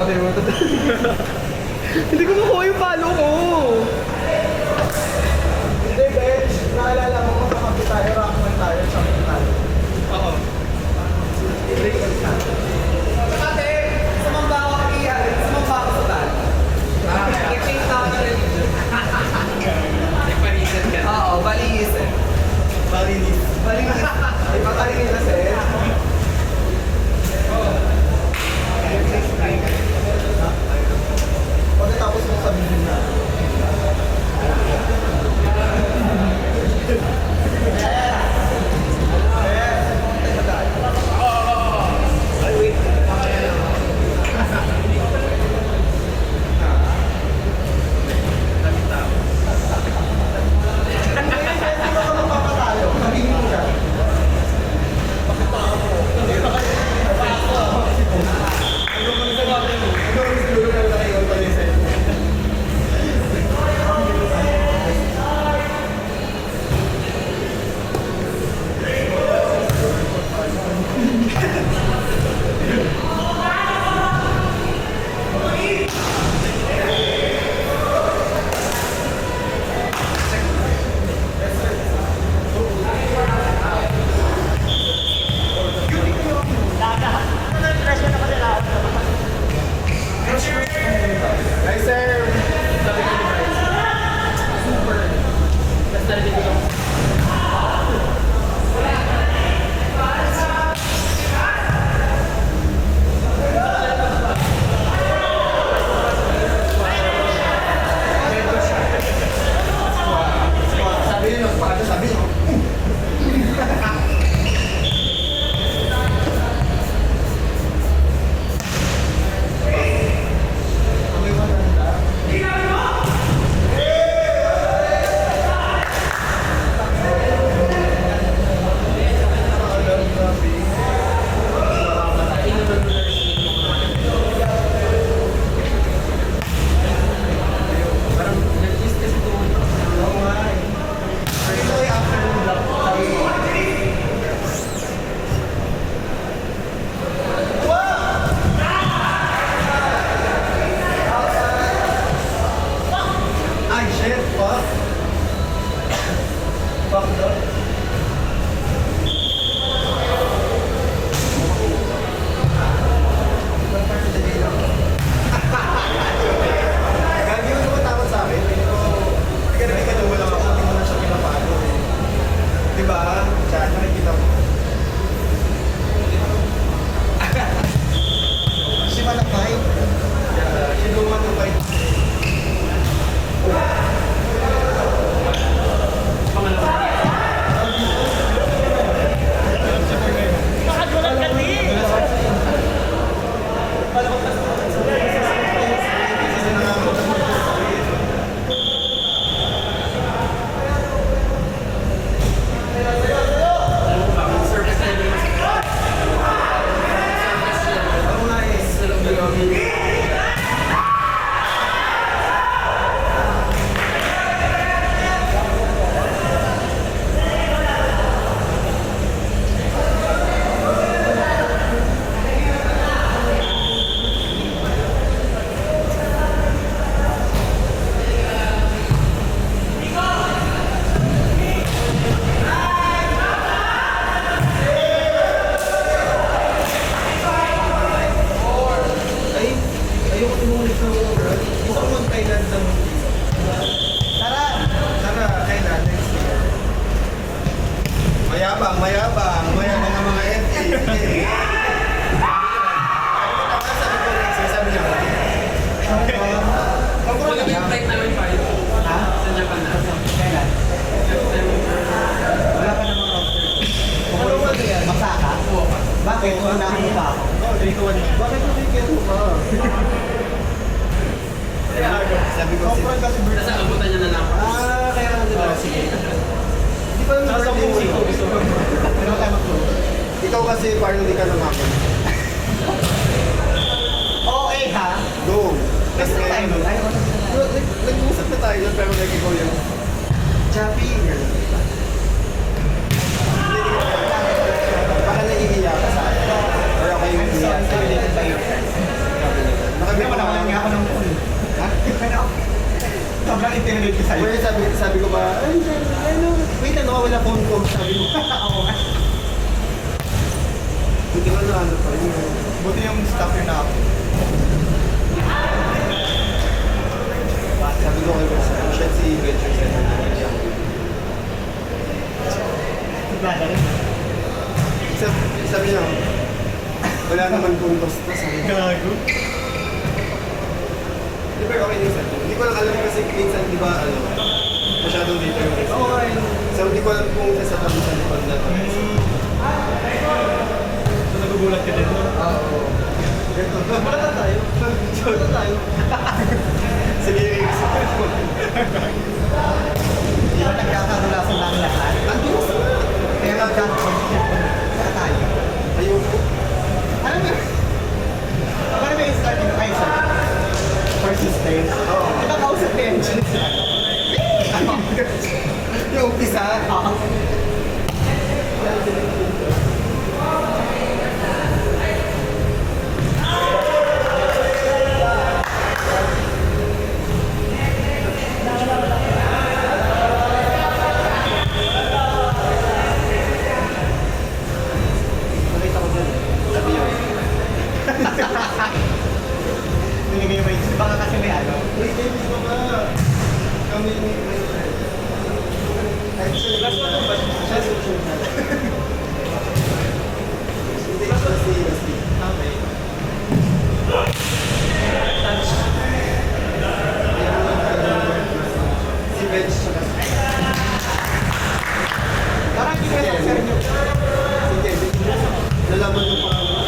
Hindi ko makuha yung palo ko. Hindi, bench. Naalala mo kung kakapi tayo, rockman tayo, champion tayo. Oo. Ate, sumamba ako iyan. Sumamba ako sa tal. I-change na ako ng religion. Nagpanisan ka. Oo, balinis eh. Balinis. Balinis. Di ba balinis kasi? Pagkatapos mo sabihin na. Nice sir! Sabi nyo, paano sabi nyo? Ay, shit, fuck. Fuck that. Gagi mo naman takot sa akin. Pero, nagkarating ka wala ako. Hindi mo na siya pinapalo eh. Diba? Diyan, nakikita mo. Si Manakay. Si Lumanukay. Mayabang ang mga FA. Sige. Sabi niya. Wala ba yung flight namin pa yun? Ha? Sa Japan na. Kailan? Wala pa namang roster. Ano ba yan? Maksa ka? Bakit? Unahan mo pa ako? Oo, 3-1. Bakit mo bigyan mo pa? Sabi ko kasi Nasa abutan niya na lang. kaya nga nila. Sige. Hindi pa naman birthday mo yun. Ano tayo mag-close? Ikaw kasi parang hindi ka namakon. Okay ha? Go. Kasi tayo nun. Nag-uusap na tayo nun pero nag-ikaw yun. Chappy. Baka nahihiya ka sa akin. Or ako yung hihiya sa akin. Nakabili na-intimidate ka sa'yo. Well, sabi ko ba, ay, ano, wait na, wala phone ko. Sabi mo, Ako nga. buti ko na ano pa rin. Buti yung staff yun na ako. Sabi ko kay Boss, siya si Venture Center. Nada rin. Sabi niya, wala naman kung basta. Sabi ko, Gago. di ba okay yung center? Hindi ko lang alam kasi minsan, di ba, ano, masyadong dito yung rest. Oo, ay. So, hindi ko alam kung sa tabi sa likod na. So, nagugulat ka din, no? Oo. Wala na tayo. Wala na tayo. Sige, Riggs. Di ba nagkakadulasan lang lahat? Ang Diyos na. Kaya magkakadulasan tayo. Ayoko. Ano ba? Paano ba yung starting price? Persistence? Oo. Di ba kausap ni Engine? Yung umpisa. Oo. Nakita ko dyan. Sabi yun. Nilagay mo yung baka kasi may ano. Wait, hindi ko ba? Kami ni... Actually, last one ba? Siya social na. Hindi ko si Rusty. Okay. Si Bench tsaka si... Parang hindi ka sa inyo. Sige, sige. Nalaman yung pangalan.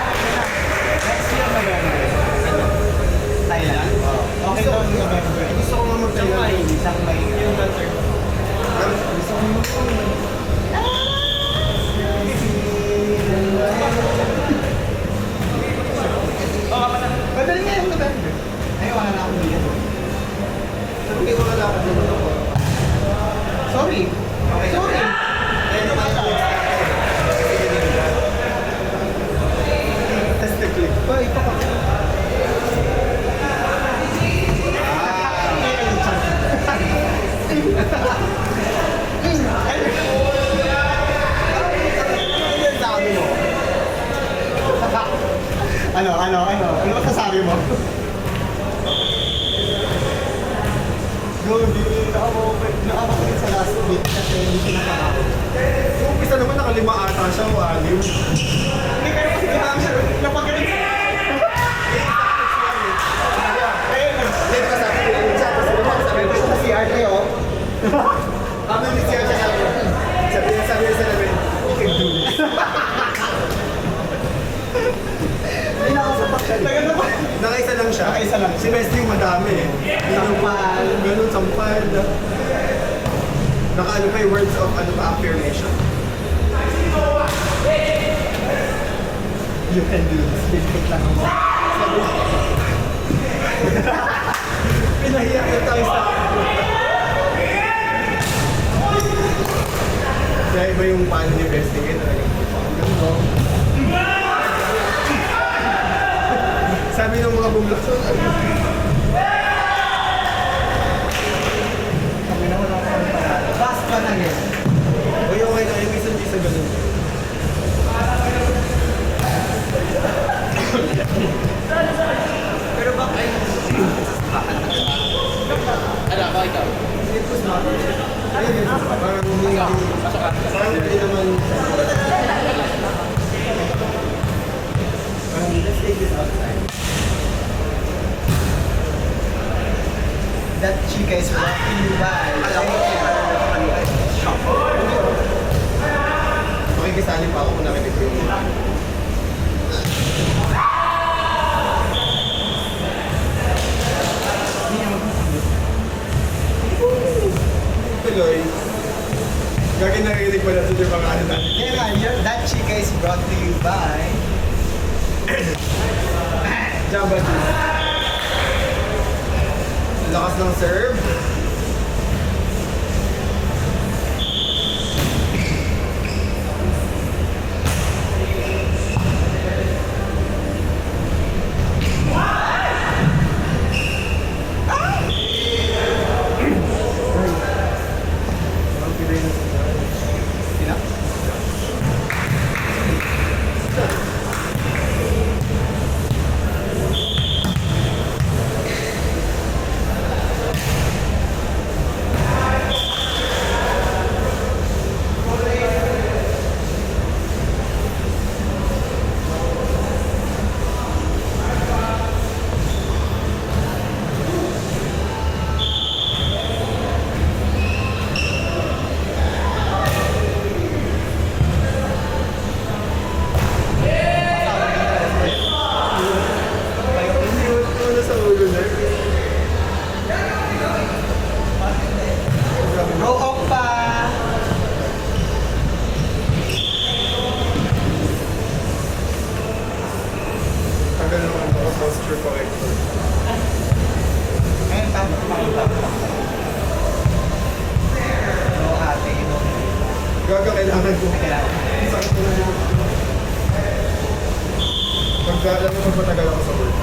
Next year November. Thailand? Okay daw yung November. Gusto ko nga mag-Thailand. Isang May. Yung dancer. Gusto ko mag Madali nga yung November. Ay, wala na akong biyan. Hindi ko kalakad naman ako. Sorry. Sorry. Ano ba ito? Test the click. Ba, ito ka. Sabi mo. Ano masasabi mo? Go, hindi nakapag sa last week kasi hindi pinakakako. Yung umpisa naman nakalima ata siya o anim. Hindi kayo kasi kailangan siya napagaling. Hindi ka sabi ko yung chat. Kasi naman sabi ko Sa CR kayo. Kami ni siya siya sabi. Sabi niya sa namin, you can do this. Hindi nakasapak siya. Tagal na ba? Nakaisa lang siya. Nakaisa lang. Si Messi yung madami eh. Sampal. Ganun, sampal. Naka ano pa yung words of ano pa, affirmation. You can do this. Basic lang mo. Pinahiyak na tayo sa kaya iba yung paano ni Besting eh. Ganun. Sabi ng mga bumlakso, Kami na wala akong panalo. Fast pa na yun. uy, okay na yung minsan di sa ganun. Pero bakit? Ano ako ikaw? Ayun, parang hindi, Pasok ka. parang hindi naman, let's take this outside. That chica is rocking you by. Alam ko kung ano ay shock. Makikisali pa ako kung nakinig ko yung tuloy. Gagi narinig ko na ito yung mga ano natin. Kaya nga, that chica is brought to you by Jamba juice. Lakas ng serve. Ano sa ulo na? Go off pa! Tagal naman ako posture corrector. Ngayon, tama pa. No, ate, no. Gaga, kailangan ko. Kailangan. Sakit ko na yun. Pagka alam mo, matagal ako sa work.